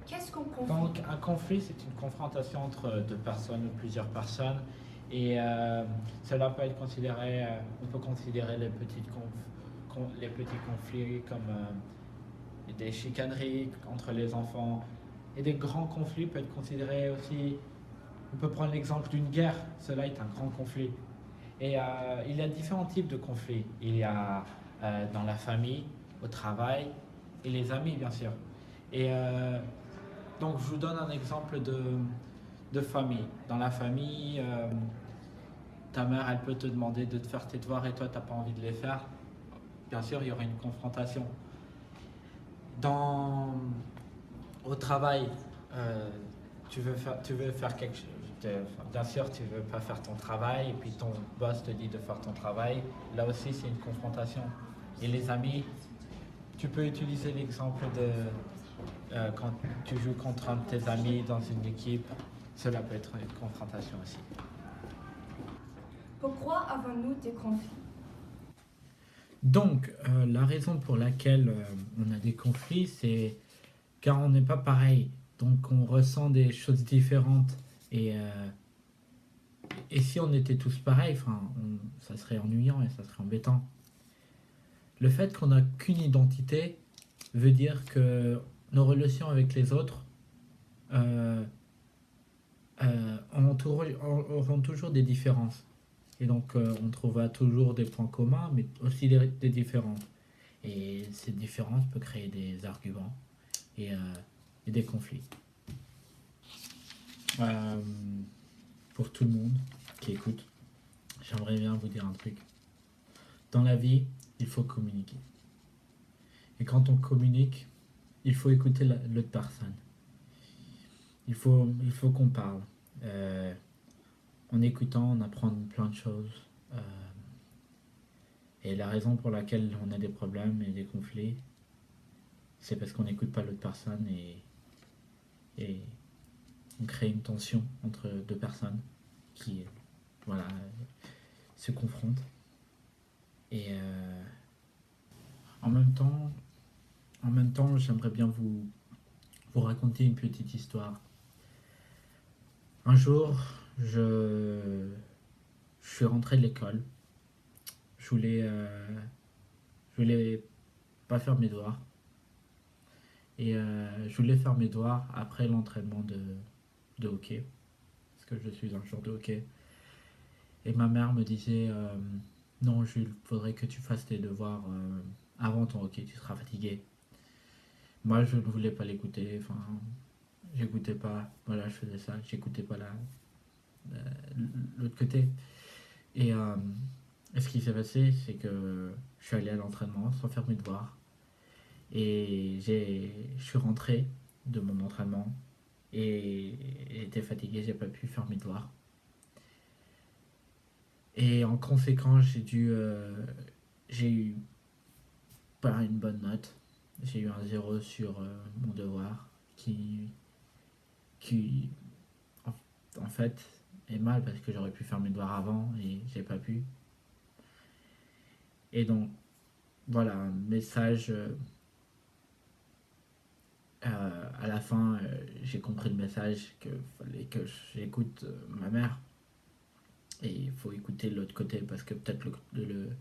Qu'est-ce qu'on confie? Donc, un conflit, c'est une confrontation entre deux personnes ou plusieurs personnes. Et cela peut être considéré, on peut considérer les petits conflits comme des chicaneries entre les enfants. Et des grands conflits peuvent être considérés aussi, on peut prendre l'exemple d'une guerre, cela est un grand conflit. Et il y a différents types de conflits. Il y a dans la famille, au travail et les amis, bien sûr. Et donc, je vous donne un exemple de famille. Dans la famille, ta mère, elle peut te demander de te faire tes devoirs et toi, tu n'as pas envie de les faire. Bien sûr, il y aura une confrontation. Dans, Au travail, euh, tu veux faire quelque chose. Bien sûr, tu veux pas faire ton travail et puis ton boss te dit de faire ton travail. Là aussi, c'est une confrontation. Et les amis, tu peux utiliser l'exemple de quand tu joues contre un de tes amis dans une équipe. Cela peut être une confrontation aussi. Pourquoi avons-nous des conflits? Donc, la raison pour laquelle on a des conflits, c'est car on n'est pas pareil. Donc, on ressent des choses différentes. Et, euh, et si on était tous pareils, ça serait ennuyant et ça serait embêtant. Le fait qu'on n'a qu'une identité veut dire que nos relations avec les autres euh, auront toujours des différences. Et donc, on trouvera toujours des points communs, mais aussi des différences. Et ces différences peuvent créer des arguments et, euh, et des conflits. Euh, pour tout le monde qui écoute, j'aimerais bien vous dire un truc. Dans la vie, il faut communiquer. Et quand on communique, il faut écouter l'autre personne. Il faut qu'on parle. Euh, En écoutant, on apprend plein de choses. Euh, et la raison pour laquelle on a des problèmes et des conflits, c'est parce qu'on n'écoute pas l'autre personne et on crée une tension entre deux personnes qui voilà, se confrontent. Et en même temps, j'aimerais bien vous raconter une petite histoire. Un jour, je suis rentré de l'école. Je voulais, je voulais pas faire mes devoirs. Et je voulais faire mes devoirs après l'entraînement de hockey. Parce que je suis un joueur de hockey. Et ma mère me disait non, Jules, faudrait que tu fasses tes devoirs avant ton hockey, tu seras fatigué. Moi, je ne voulais pas l'écouter. Enfin, j'écoutais pas. Voilà, je faisais ça. J'écoutais pas euh, l'autre côté. Et ce qui s'est passé, c'est que je suis allé à l'entraînement sans faire mes devoirs. Et je suis rentré de mon entraînement et j'étais fatigué, j'ai pas pu faire mes devoirs. Et en conséquence, j'ai eu pas une bonne note. J'ai eu un zéro sur mon devoir qui en, en fait est mal parce que j'aurais pu faire mes devoirs avant et j'ai pas pu. Et donc voilà, un message à la fin, j'ai compris le message que fallait que j'écoute ma mère. Et il faut écouter l'autre côté parce que peut-être le,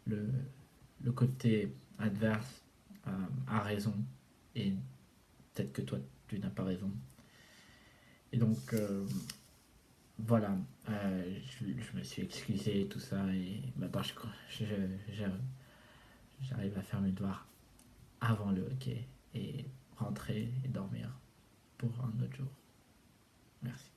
le côté adverse a raison et peut-être que toi tu n'as pas raison. Et donc voilà, je me suis excusé et tout ça et maintenant j'arrive à faire mes devoirs avant le hockey et rentrer et dormir pour un autre jour. Merci.